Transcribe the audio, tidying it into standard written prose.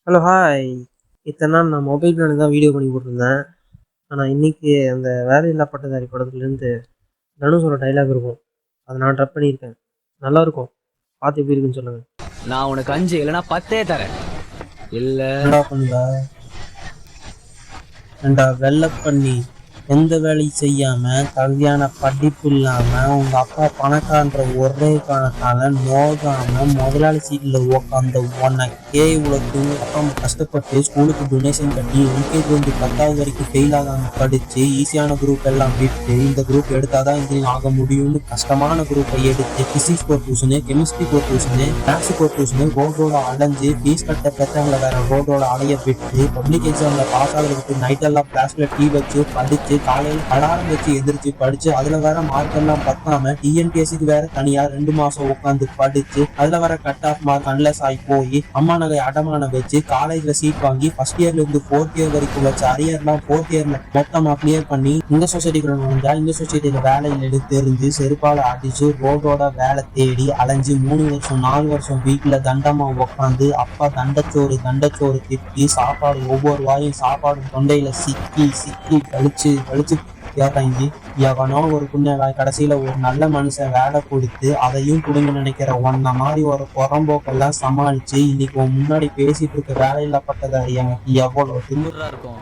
Hello hi. இத்தனை நாள் நான் மொபைல் பிளான் தான் வீடியோ பண்ணி போட்டிருந்தேன். ஆனால் இன்னைக்கு அந்த வேலையில்லா பட்டதாரி படத்துலேருந்து தனுஷோட டைலாக் இருக்கும். அதை நான் ட்ரப் பண்ணியிருக்கேன். நல்லாயிருக்கும். பார்த்து எப்படி இருக்குன்னு சொல்லுங்கள். நான் உனக்கு 5 இல்லைன்னா 10 தரேன். இல்ல என்னடா பண்ணுங்க ஏண்டா வெள்ளை பண்ணி எந்த வேலையும் செய்யாம கல்யாண படிப்பு இல்லாம உங்க அப்பா பணக்காரன்ற ஒரே காரணத்தால நோகாம முதலாளி சீட்ல உக்காந்த உனக்கே இவ்வளவு அப்பா கஷ்டப்பட்டு ஸ்கூலுக்கு டொனேஷன் கட்டி எல்கேஜி வந்து 10வது வரைக்கும் ஃபெயில் ஆகாம படிச்சு ஈஸியான குரூப் எல்லாம் விட்டு இந்த குரூப் எடுத்தாதான் இன்ஜினியர் ஆக முடியும்னு கஷ்டமான குரூப்பை எடுத்து பிசிக்ஸ் ஒரு டியூஷனு கெமிஸ்ட்ரி ஒரு டியூஷனு மேத்ஸ் ஒரு டியூஷனு ரோடோட அலைஞ்சு ஃபீஸ் கட்ட பெற்றவங்களை வேற ரோடோட அலைய விட்டு பப்ளிக் எக்ஸாம்ல பாஸ் ஆகிறதுக்கு நைட் எல்லாம் கிளாஸ்ல டீ வச்சு படிச்சு காலையில் அலாரம் வச்சு எந்திரிச்சு படிச்சு அதுல வேற மார்க் எல்லாம் பத்தாம டிஎன்பிஎஸ்சிக்கு வேற தனியா 2 மாசம் உட்காந்து படிச்சு அதுல வர கட் ஆஃப் மார்க் அன்லெஸ் ஆகி போய் அம்மா நகை அடமான வச்சு காலேஜ்ல சீட் வாங்கி ஃபர்ஸ்ட் இயர்ல இருந்து 4th இயர் வரைக்கும் வச்சு அரியர்லாம் 4th இயர்ல மொத்தமா கிளியர் பண்ணி இந்த சொசைட்டிக்குள்ள நுழைஞ்சா இந்த சொசைட்டியில வேலையில் எடுத்து தெரிஞ்சு செருப்பால அடிச்சு ரோடோட வேலை தேடி அலைஞ்சு 3 வருஷம் 4 வருஷம் வீட்டுல தண்டமா உட்காந்து அப்பா தண்டச்சோறு திட்டி சாப்பாடு ஒவ்வொரு வாயும் சாப்பாடு தொண்டையில சிக்கி கழிச்சு ஏறாங்கி எவனோ ஒரு புண்ணியவாய் கடைசியில ஒரு நல்ல மனுஷன் வேலை கொடுத்து அதையும் கொடுங்க நினைக்கிற ஒன்ன மாதிரி ஒரு புறம்போக்கெல்லாம் சமாளிச்சு இன்னைக்கு முன்னாடி பேசிட்டு இருக்க வேலையில்லா பட்டதாரி எனக்கு எவ்வளவு திமிரா இருக்கும்.